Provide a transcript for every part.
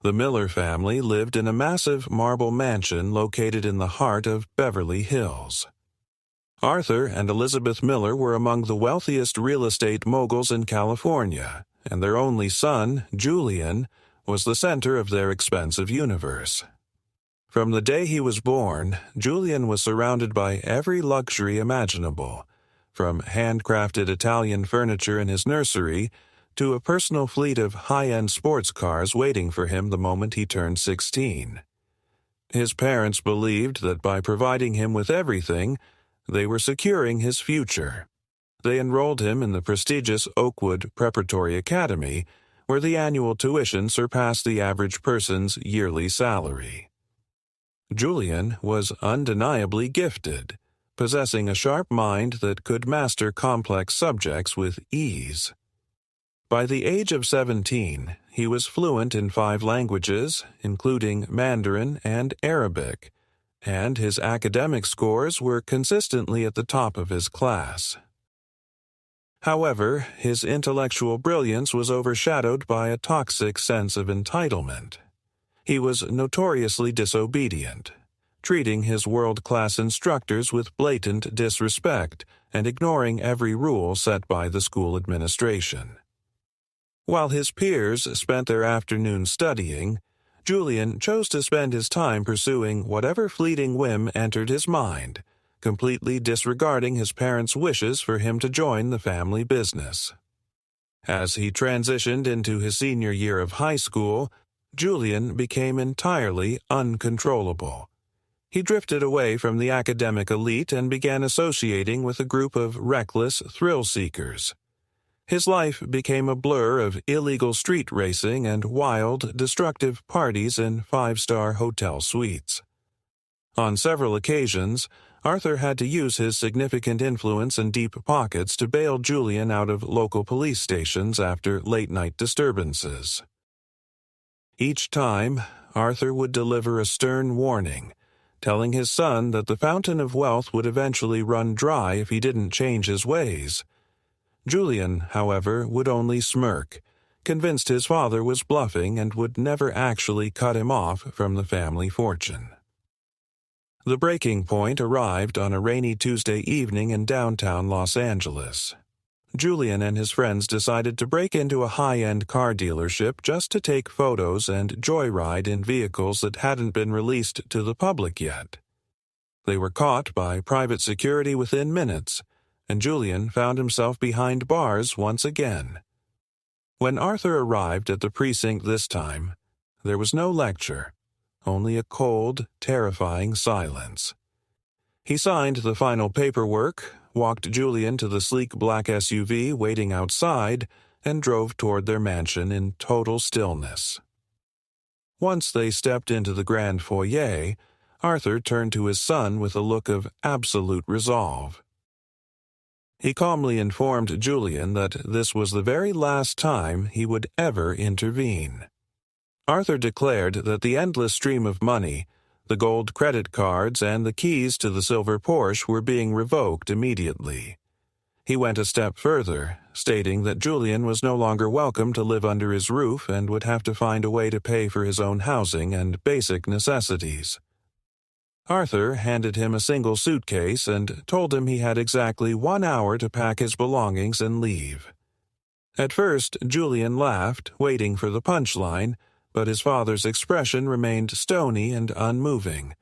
The Miller family lived in a massive marble mansion located in the heart of Beverly Hills. Arthur and Elizabeth Miller were among the wealthiest real estate moguls in California, and their only son, Julian, was the center of their expensive universe. From the day he was born, Julian was surrounded by every luxury imaginable, from handcrafted Italian furniture in his nursery to a personal fleet of high-end sports cars waiting for him the moment he turned 16. His parents believed that by providing him with everything, they were securing his future. They enrolled him in the prestigious Oakwood Preparatory Academy, where the annual tuition surpassed the average person's yearly salary. Julian was undeniably gifted, possessing a sharp mind that could master complex subjects with ease. By the age of 17, he was fluent in 5 languages, including Mandarin and Arabic, and his academic scores were consistently at the top of his class. However, his intellectual brilliance was overshadowed by a toxic sense of entitlement. He was notoriously disobedient, treating his world-class instructors with blatant disrespect and ignoring every rule set by the school administration. While his peers spent their afternoons studying, Julian chose to spend his time pursuing whatever fleeting whim entered his mind, completely disregarding his parents' wishes for him to join the family business. As he transitioned into his senior year of high school, Julian became entirely uncontrollable. He drifted away from the academic elite and began associating with a group of reckless thrill-seekers. His life became a blur of illegal street racing and wild, destructive parties in 5-star hotel suites. On several occasions, Arthur had to use his significant influence and deep pockets to bail Julian out of local police stations after late-night disturbances. Each time, Arthur would deliver a stern warning, telling his son that the fountain of wealth would eventually run dry if he didn't change his ways. Julian, however, would only smirk, convinced his father was bluffing and would never actually cut him off from the family fortune. The breaking point arrived on a rainy Tuesday evening in downtown Los Angeles. Julian and his friends decided to break into a high-end car dealership just to take photos and joyride in vehicles that hadn't been released to the public yet. They were caught by private security within minutes, and Julian found himself behind bars once again. When Arthur arrived at the precinct this time, there was no lecture, only a cold, terrifying silence. He signed the final paperwork, walked Julian to the sleek black SUV waiting outside, and drove toward their mansion in total stillness. Once they stepped into the grand foyer, Arthur turned to his son with a look of absolute resolve. He calmly informed Julian that this was the very last time he would ever intervene. Arthur declared that the endless stream of money, the gold credit cards, and the keys to the silver Porsche were being revoked immediately. He went a step further, stating that Julian was no longer welcome to live under his roof and would have to find a way to pay for his own housing and basic necessities. Arthur handed him a single suitcase and told him he had exactly 1 hour to pack his belongings and leave. At first, Julian laughed, waiting for the punchline, but his father's expression remained stony and unmoving.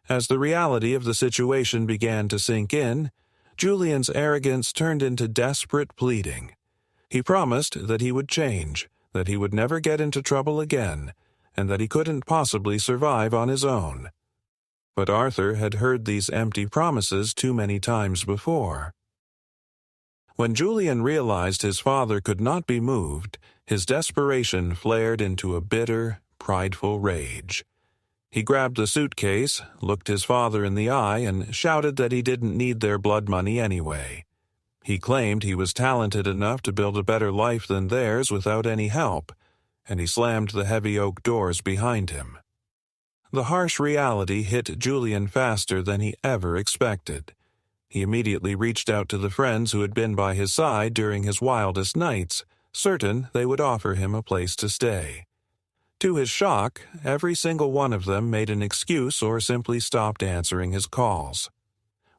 As the reality of the situation began to sink in, Julian's arrogance turned into desperate pleading. He promised that he would change, that he would never get into trouble again, and that he couldn't possibly survive on his own. But Arthur had heard these empty promises too many times before. When Julian realized his father could not be moved, his desperation flared into a bitter, prideful rage. He grabbed the suitcase, looked his father in the eye, and shouted that he didn't need their blood money anyway. He claimed he was talented enough to build a better life than theirs without any help, and he slammed the heavy oak doors behind him. The harsh reality hit Julian faster than he ever expected. He immediately reached out to the friends who had been by his side during his wildest nights, certain they would offer him a place to stay. To his shock, every single one of them made an excuse or simply stopped answering his calls.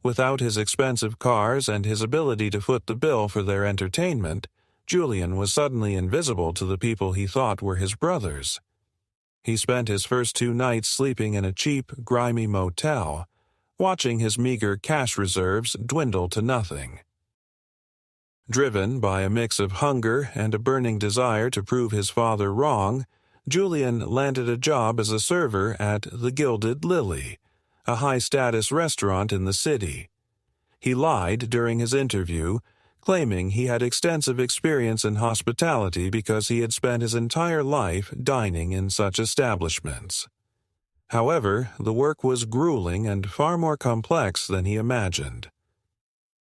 Without his expensive cars and his ability to foot the bill for their entertainment, Julian was suddenly invisible to the people he thought were his brothers. He spent his first 2 nights sleeping in a cheap, grimy motel, watching his meager cash reserves dwindle to nothing. Driven by a mix of hunger and a burning desire to prove his father wrong, Julian landed a job as a server at the Gilded Lily, a high-status restaurant in the city. He lied during his interview, claiming he had extensive experience in hospitality because he had spent his entire life dining in such establishments. However, the work was grueling and far more complex than he imagined.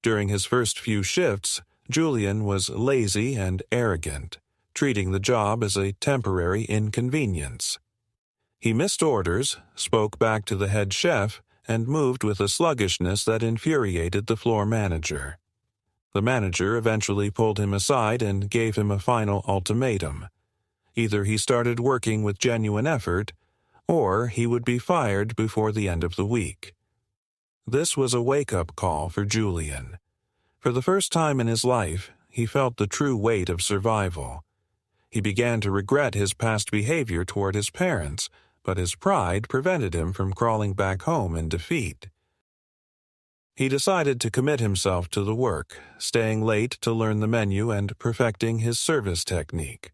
During his first few shifts, Julian was lazy and arrogant, treating the job as a temporary inconvenience. He missed orders, spoke back to the head chef, and moved with a sluggishness that infuriated the floor manager. The manager eventually pulled him aside and gave him a final ultimatum. Either he started working with genuine effort, or he would be fired before the end of the week. This was a wake-up call for Julian. For the first time in his life, he felt the true weight of survival. He began to regret his past behavior toward his parents, but his pride prevented him from crawling back home in defeat. He decided to commit himself to the work, staying late to learn the menu and perfecting his service technique.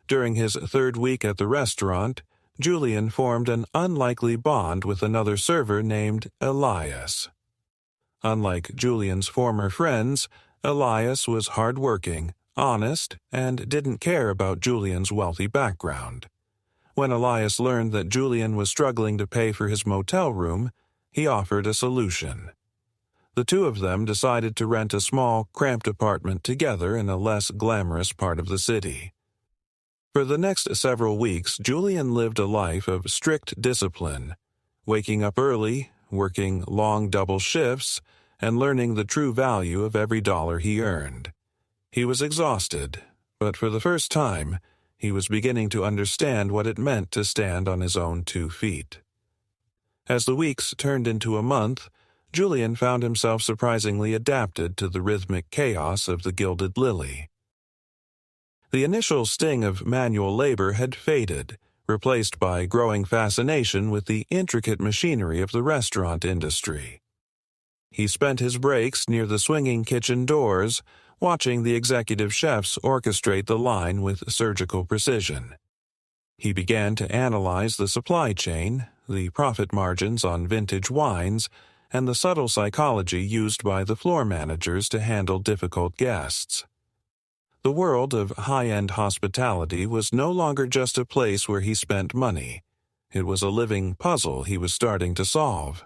During his 3rd week at the restaurant, Julian formed an unlikely bond with another server named Elias. Unlike Julian's former friends, Elias was hardworking, honest, and didn't care about Julian's wealthy background. When Elias learned that Julian was struggling to pay for his motel room, he offered a solution. The two of them decided to rent a small, cramped apartment together in a less glamorous part of the city. For the next several weeks, Julian lived a life of strict discipline, waking up early, working long double shifts, and learning the true value of every dollar he earned. He was exhausted, but for the first time, he was beginning to understand what it meant to stand on his own 2 feet. As the weeks turned into a month, Julian found himself surprisingly adapted to the rhythmic chaos of the Gilded Lily. The initial sting of manual labor had faded, replaced by growing fascination with the intricate machinery of the restaurant industry. He spent his breaks near the swinging kitchen doors, watching the executive chefs orchestrate the line with surgical precision. He began to analyze the supply chain, the profit margins on vintage wines, and the subtle psychology used by the floor managers to handle difficult guests. The world of high-end hospitality was no longer just a place where he spent money. It was a living puzzle he was starting to solve.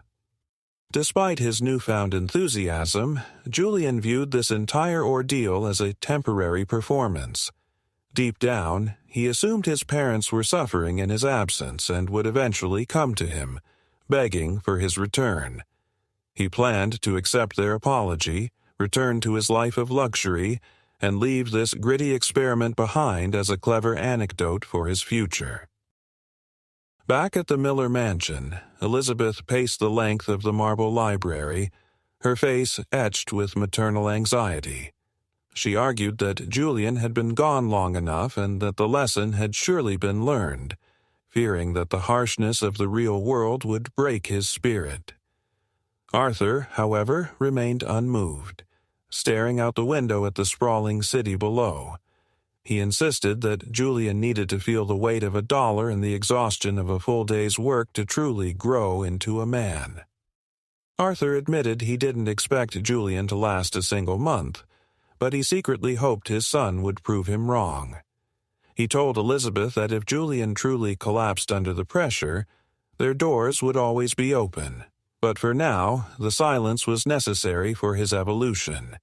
Despite his newfound enthusiasm, Julian viewed this entire ordeal as a temporary performance. Deep down, he assumed his parents were suffering in his absence and would eventually come to him, begging for his return. He planned to accept their apology, return to his life of luxury, and leave this gritty experiment behind as a clever anecdote for his future. Back at the Miller mansion, Elizabeth paced the length of the marble library, her face etched with maternal anxiety. She argued that Julian had been gone long enough and that the lesson had surely been learned, fearing that the harshness of the real world would break his spirit. Arthur, however, remained unmoved, staring out the window at the sprawling city below. He insisted that Julian needed to feel the weight of $1 and the exhaustion of a full day's work to truly grow into a man. Arthur admitted he didn't expect Julian to last a single month, but he secretly hoped his son would prove him wrong. He told Elizabeth that if Julian truly collapsed under the pressure, their doors would always be open. But for now, the silence was necessary for his evolution.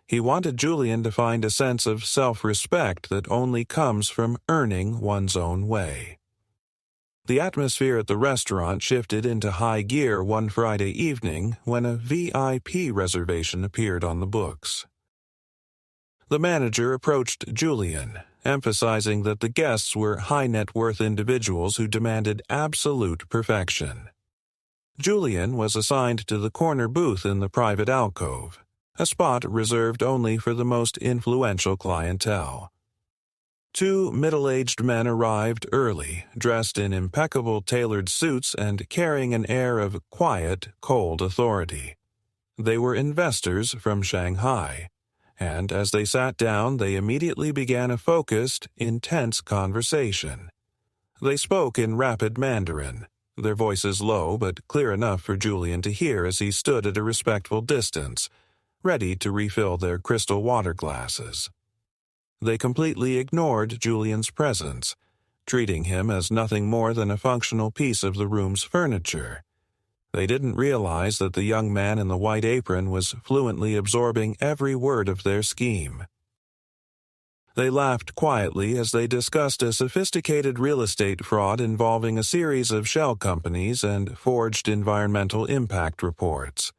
He wanted Julian to find a sense of self-respect that only comes from earning one's own way. The atmosphere at the restaurant shifted into high gear one Friday evening when a VIP reservation appeared on the books. The manager approached Julian, emphasizing that the guests were high-net-worth individuals who demanded absolute perfection. Julian was assigned to the corner booth in the private alcove, a spot reserved only for the most influential clientele. Two middle-aged men arrived early, dressed in impeccable tailored suits and carrying an air of quiet, cold authority. They were investors from Shanghai, and as they sat down, they immediately began a focused, intense conversation. They spoke in rapid Mandarin, their voices low but clear enough for Julian to hear as he stood at a respectful distance, ready to refill their crystal water glasses. They completely ignored Julian's presence, treating him as nothing more than a functional piece of the room's furniture. They didn't realize that the young man in the white apron was fluently absorbing every word of their scheme. They laughed quietly as they discussed a sophisticated real estate fraud involving a series of shell companies and forged environmental impact reports.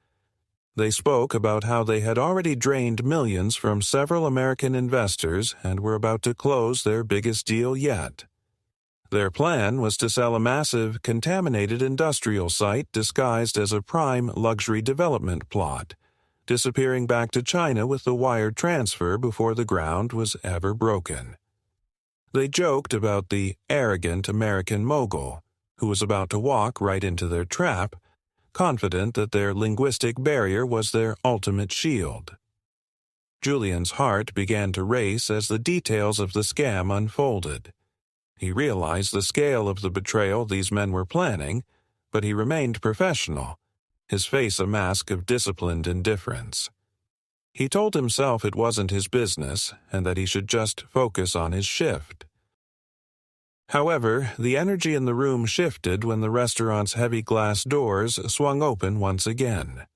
They spoke about how they had already drained millions from several American investors and were about to close their biggest deal yet. Their plan was to sell a massive, contaminated industrial site disguised as a prime luxury development plot, disappearing back to China with the wire transfer before the ground was ever broken. They joked about the arrogant American mogul, who was about to walk right into their trap, confident that their linguistic barrier was their ultimate shield. Julian's heart began to race as the details of the scam unfolded. He realized the scale of the betrayal these men were planning, but he remained professional, his face a mask of disciplined indifference. He told himself it wasn't his business and that he should just focus on his shift. However, the energy in the room shifted when the restaurant's heavy glass doors swung open once again.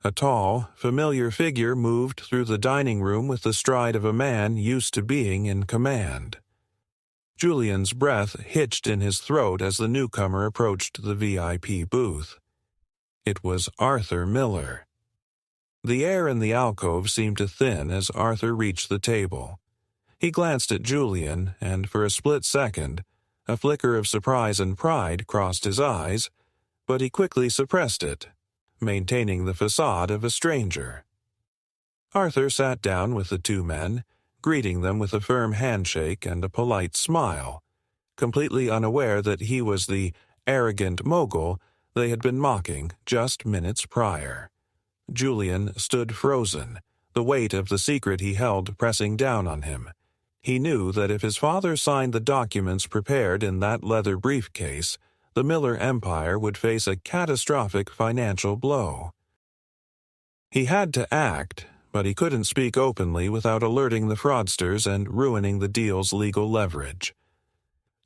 A tall, familiar figure moved through the dining room with the stride of a man used to being in command. Julian's breath hitched in his throat as the newcomer approached the VIP booth. It was Arthur Miller. The air in the alcove seemed to thin as Arthur reached the table. He glanced at Julian, and for a split second, a flicker of surprise and pride crossed his eyes, but he quickly suppressed it, maintaining the facade of a stranger. Arthur sat down with the two men, greeting them with a firm handshake and a polite smile, completely unaware that he was the arrogant mogul they had been mocking just minutes prior. Julian stood frozen, the weight of the secret he held pressing down on him. He knew that if his father signed the documents prepared in that leather briefcase, the Miller empire would face a catastrophic financial blow. He had to act, but he couldn't speak openly without alerting the fraudsters and ruining the deal's legal leverage.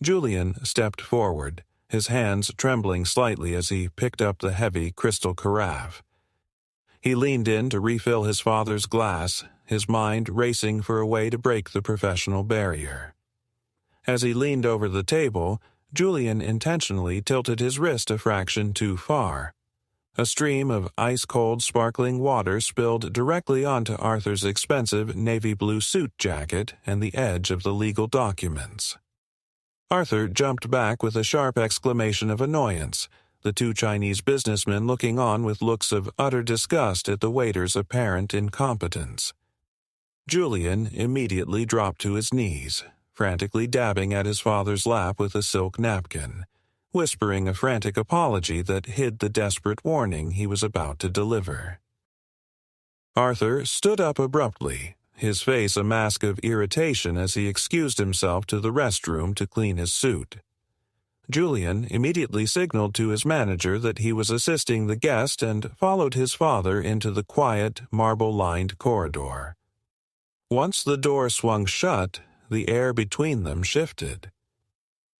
Julian stepped forward, his hands trembling slightly as he picked up the heavy crystal carafe. He leaned in to refill his father's glass, his mind racing for a way to break the professional barrier. As he leaned over the table, Julian intentionally tilted his wrist a fraction too far. A stream of ice-cold sparkling water spilled directly onto Arthur's expensive navy blue suit jacket and the edge of the legal documents. Arthur jumped back with a sharp exclamation of annoyance, the two Chinese businessmen looking on with looks of utter disgust at the waiter's apparent incompetence. Julian immediately dropped to his knees, frantically dabbing at his father's lap with a silk napkin, whispering a frantic apology that hid the desperate warning he was about to deliver. Arthur stood up abruptly, his face a mask of irritation as he excused himself to the restroom to clean his suit. Julian immediately signaled to his manager that he was assisting the guest and followed his father into the quiet, marble-lined corridor. Once the door swung shut, the air between them shifted.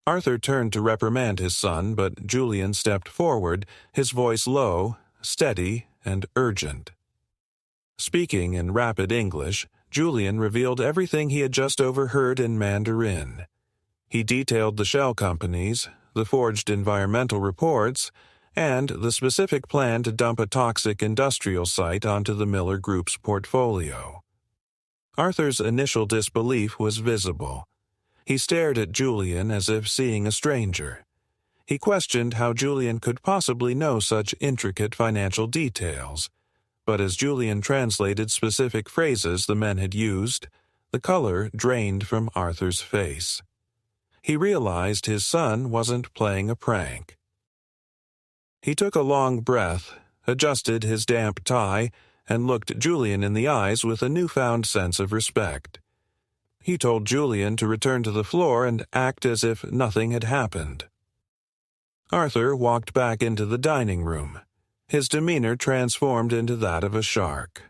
Arthur turned to reprimand his son, but Julian stepped forward, his voice low, steady, and urgent. Speaking in rapid English, Julian revealed everything he had just overheard in Mandarin. He detailed the shell companies, the forged environmental reports, and the specific plan to dump a toxic industrial site onto the Miller Group's portfolio. Arthur's initial disbelief was visible. He stared at Julian as if seeing a stranger. He questioned how Julian could possibly know such intricate financial details. But as Julian translated specific phrases the men had used, the color drained from Arthur's face. He realized his son wasn't playing a prank. He took a long breath, adjusted his damp tie, and looked Julian in the eyes with a newfound sense of respect. He told Julian to return to the floor and act as if nothing had happened. Arthur walked back into the dining room. His demeanor transformed into that of a shark.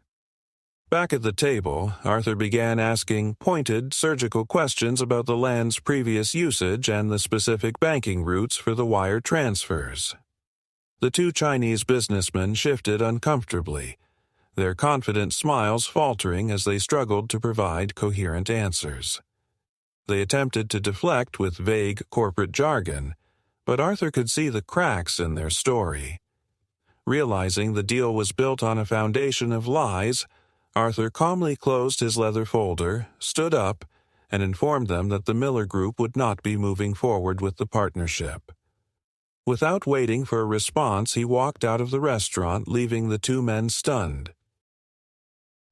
Back at the table, Arthur began asking pointed, surgical questions about the land's previous usage and the specific banking routes for the wire transfers. The two Chinese businessmen shifted uncomfortably, their confident smiles faltering as they struggled to provide coherent answers. They attempted to deflect with vague corporate jargon, but Arthur could see the cracks in their story. Realizing the deal was built on a foundation of lies, Arthur calmly closed his leather folder, stood up, and informed them that the Miller Group would not be moving forward with the partnership. Without waiting for a response, he walked out of the restaurant, leaving the two men stunned.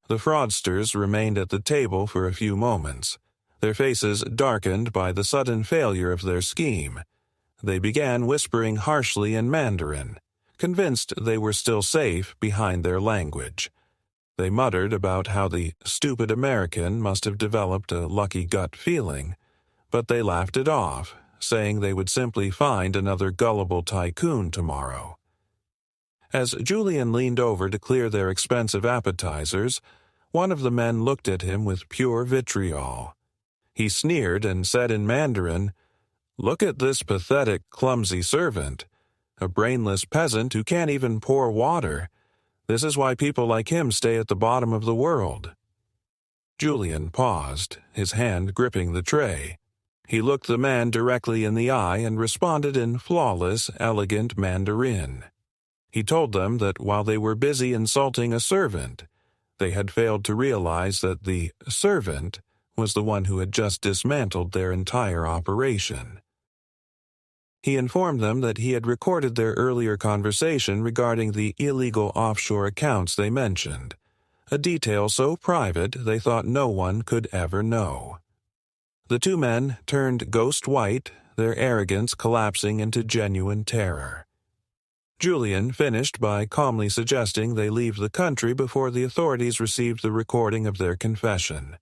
The fraudsters remained at the table for a few moments, their faces darkened by the sudden failure of their scheme. They began whispering harshly in Mandarin, convinced they were still safe behind their language. They muttered about how the stupid American must have developed a lucky gut feeling, but they laughed it off, saying they would simply find another gullible tycoon tomorrow. As Julian leaned over to clear their expensive appetizers, one of the men looked at him with pure vitriol. He sneered and said in Mandarin, "Look at this pathetic, clumsy servant, a brainless peasant who can't even pour water. This is why people like him stay at the bottom of the world." Julian paused, his hand gripping the tray. He looked the man directly in the eye and responded in flawless, elegant Mandarin. He told them that while they were busy insulting a servant, they had failed to realize that the servant was the one who had just dismantled their entire operation. He informed them that he had recorded their earlier conversation regarding the illegal offshore accounts they mentioned, a detail so private they thought no one could ever know. The two men turned ghost white, their arrogance collapsing into genuine terror. Julian finished by calmly suggesting they leave the country before the authorities received the recording of their confession.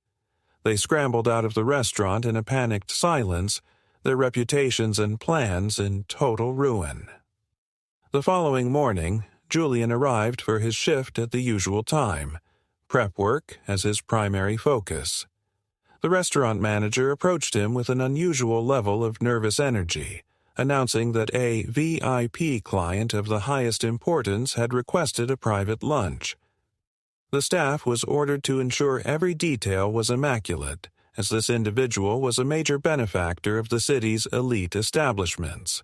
They scrambled out of the restaurant in a panicked silence, their reputations and plans in total ruin. The following morning, Julian arrived for his shift at the usual time, prep work as his primary focus. The restaurant manager approached him with an unusual level of nervous energy, announcing that a VIP client of the highest importance had requested a private lunch. The staff was ordered to ensure every detail was immaculate, as this individual was a major benefactor of the city's elite establishments.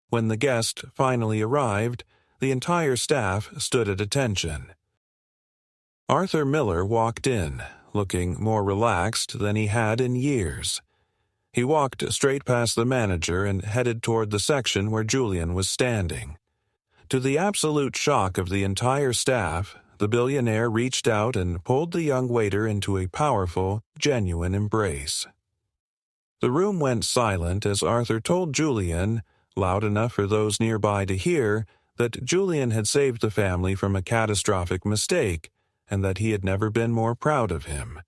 When the guest finally arrived, the entire staff stood at attention. Arthur Miller walked in, looking more relaxed than he had in years. He walked straight past the manager and headed toward the section where Julian was standing. To the absolute shock of the entire staff, the billionaire reached out and pulled the young waiter into a powerful, genuine embrace. The room went silent as Arthur told Julian, loud enough for those nearby to hear, that Julian had saved the family from a catastrophic mistake and that he had never been more proud of him.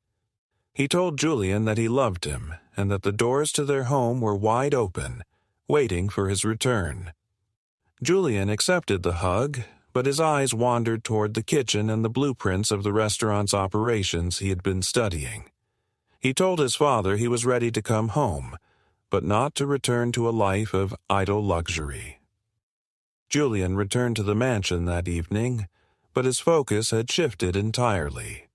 He told Julian that he loved him and that the doors to their home were wide open, waiting for his return. Julian accepted the hug, but his eyes wandered toward the kitchen and the blueprints of the restaurant's operations he had been studying. He told his father he was ready to come home, but not to return to a life of idle luxury. Julian returned to the mansion that evening, but his focus had shifted entirely.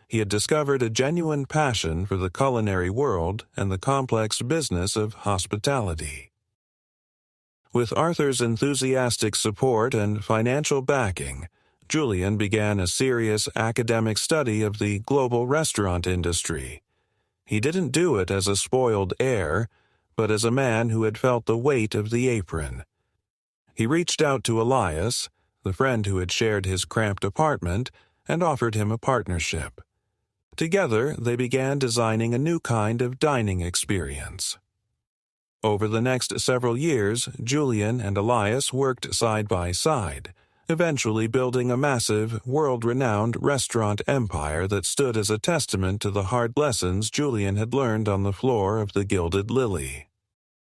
He had discovered a genuine passion for the culinary world and the complex business of hospitality. With Arthur's enthusiastic support and financial backing, Julian began a serious academic study of the global restaurant industry. He didn't do it as a spoiled heir, but as a man who had felt the weight of the apron. He reached out to Elias, the friend who had shared his cramped apartment, and offered him a partnership. Together, they began designing a new kind of dining experience. Over the next several years, Julian and Elias worked side by side, eventually building a massive, world-renowned restaurant empire that stood as a testament to the hard lessons Julian had learned on the floor of the Gilded Lily.